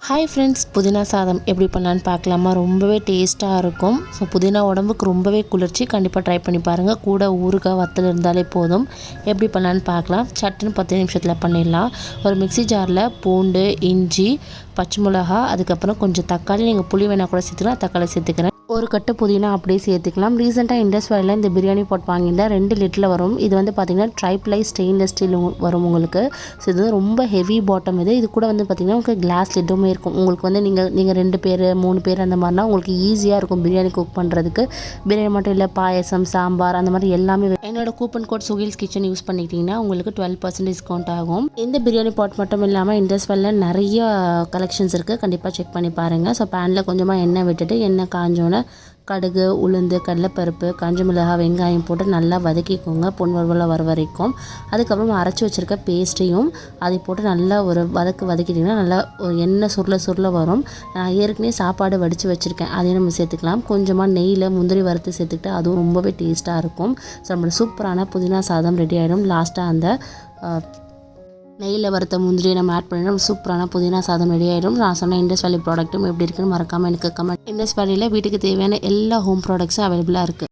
Hi friends, புதினா சாதம் எப்படி பண்ணலான்னு பார்க்கலாமா? ரொம்பவே டேஸ்ட்டாக இருக்கும். ஸோ புதினா உடம்புக்கு ரொம்பவே குளிர்ச்சி. கண்டிப்பாக ட்ரை பண்ணி பாருங்கள். கூட ஊறுகாய் வத்தல் இருந்தாலே போதும். எப்படி பண்ணலான்னு பார்க்கலாம். சட்டுன்னு 10 நிமிஷத்தில் பண்ணிடலாம். ஒரு மிக்ஸி ஜாரில் பூண்டு, இஞ்சி, பச்சை மிளகா, அதுக்கப்புறம் கொஞ்சம் தக்காளி, நீங்கள் புளி வேணால் கூட சேர்த்துக்கலாம். தக்காளி சேர்த்துக்கிறேன். ஒரு கட்டு புதினா அப்படியே சேர்த்துக்கலாம். ரீசெண்டாக இண்டஸ் வேலையில் இந்த பிரியாணி பாட் வாங்கியிருந்தேன். 2 லிட்டரில் வரும். இது வந்து பார்த்திங்கன்னா ட்ரைப்ளை ஸ்டெயின்லெஸ் ஸ்டீல் வரும் உங்களுக்கு. ஸோ இது ரொம்ப ஹெவி பாட்டம். இது கூட வந்து பார்த்திங்கன்னா உங்களுக்கு கிளாஸ் லிட்டுமே இருக்கும். உங்களுக்கு வந்து நீங்கள் 2 பேர் 3 பேர் அந்த மாதிரினா உங்களுக்கு ஈஸியாக இருக்கும் பிரியாணி குக் பண்ணுறதுக்கு. பிரியாணி மட்டும் இல்லை, பாயசம், சாம்பார் அந்த மாதிரி எல்லாமே. என்னோட கூப்பன் கோட் சுகில்ஸ் கிச்சன் யூஸ் பண்ணிக்கிட்டிங்கன்னா உங்களுக்கு 12% டிஸ்கவுண்ட் ஆகும். இந்த பிரியாணி பாட் மட்டும் இல்லாமல் இண்டஸ் வேலையில் நிறைய கலெக்ஷன்ஸ் இருக்குது. கண்டிப்பாக செக் பண்ணி பாருங்கள். ஸோ பேனில் கொஞ்சமாக எண்ணெய் விட்டுட்டு எண்ணெய் காஞ்சோன்னே கடுகு, உளுந்து, கடலைப்பருப்பு, காஞ்ச மிளகாய், வெங்காயம் போட்டு நல்லா வதக்கிக்கோங்க பொன்வரவலாக வர வரைக்கும். அதுக்கப்புறம் அரைச்சி வச்சுருக்க பேஸ்ட்டையும் அதை போட்டு நல்லா ஒரு வதக்கிட்டிங்கன்னா நல்லா எண்ணெய் சுருள வரும். நான் ஏற்கனவே சாப்பாடு வடித்து வச்சுருக்கேன், அதையும் நம்ம சேர்த்துக்கலாம். கொஞ்சமாக நெய்யில் முந்திரி வறுத்து சேர்த்துக்கிட்டு அதுவும் ரொம்பவே டேஸ்ட்டாக இருக்கும். ஸோ நம்மளோட சூப்பரான புதினா சாதம் ரெடி ஆகிடும். லாஸ்ட்டாக அந்த நெய்யில் வறுத்த முந்திரியை நம்ம ஆட் பண்ணிடணும். சூப்பரான புதினா சாதம் ரெடி ஆகிடும். நான் சொன்ன இண்டஸ் வேலி ப்ராடக்ட்டும் எப்படி இருக்குன்னு மறக்காமல் எனக்கு கமெண்ட். இண்டஸ் வேலியில் வீட்டுக்கு தேவையான எல்லா ஹோம் ப்ராடக்ட்ஸும் அவைலபிளாக இருக்குது.